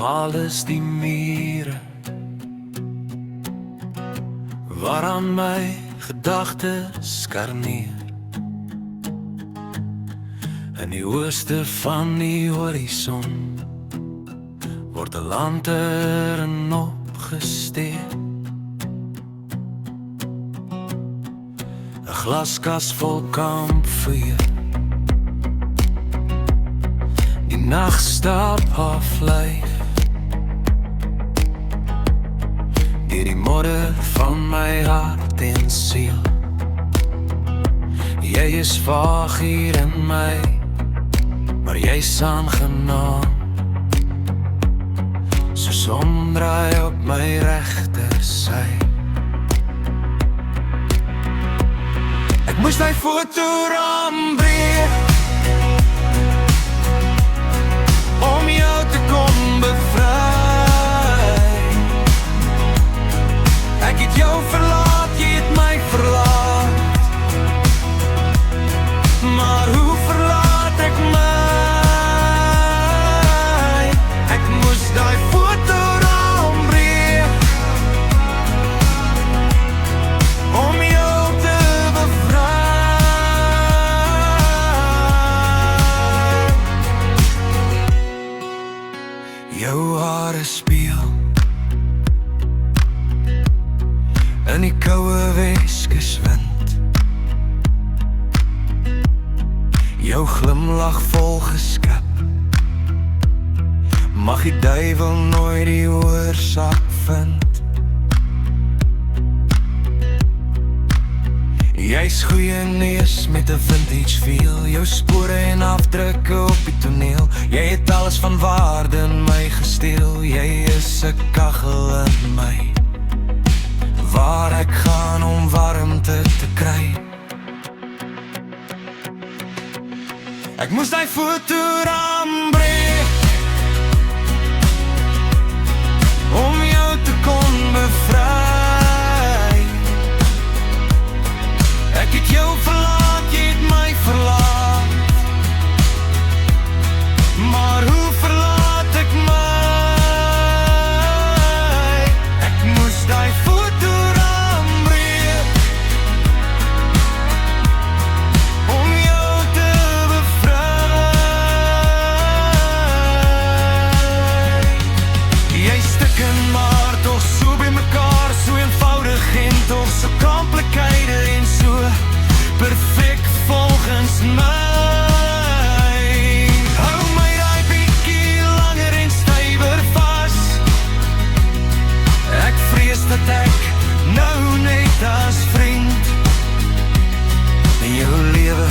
kaal is die mure waaraan my gedagtes skarneer. In die ooste van die horison word 'n lantern opgesteek. 'n Glaskas vol kampvuur, die nag stap half lyf deur die modder van my hart en siel. Jy is vaag hier in my, maar jy's aangenaam, soos omdraai op my regtersy. Ek moes die fotoraam breek om jou te kom bevry. Ek het jou verlaat, jy het my verlaat, maar hoe verlaat ek my? Ek moes die fotoraam breek om jou te bevry. Jou hare speel in die koue Weskuswind, jou glimlach vol geskep. Mag die duiwel nooit die oorsaak vind. Jy's goeie neus met 'n vintage feel, jou spore en afdrukke op die toneel. Jy het alles van waarde in my gesteel. Jy is 'n kaggel in my, waar ek gaan om warmte te kry. Ek moes die fotoraam breek om jou te kon bevry. Ek het jou verlaat, jy het my verlaat, maar hoe verlaat ek my? Ek moes die fotoraam breek om jou te bevry. Jy stikken maar toch so by mekaar, so eenvoudig en toch so complicated en so perfect volgens my. Hou my daai bietjie langer en stywer vas. Ek vrees dat ek nou net as vriend in jou lewe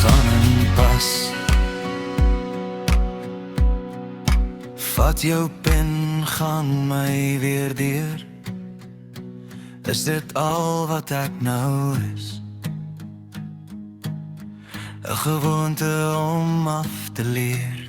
gaan inpas. Vat jou pen, gaan my weer deur. Is dit al wat ek nou is? 'n gewoonte om af te leer.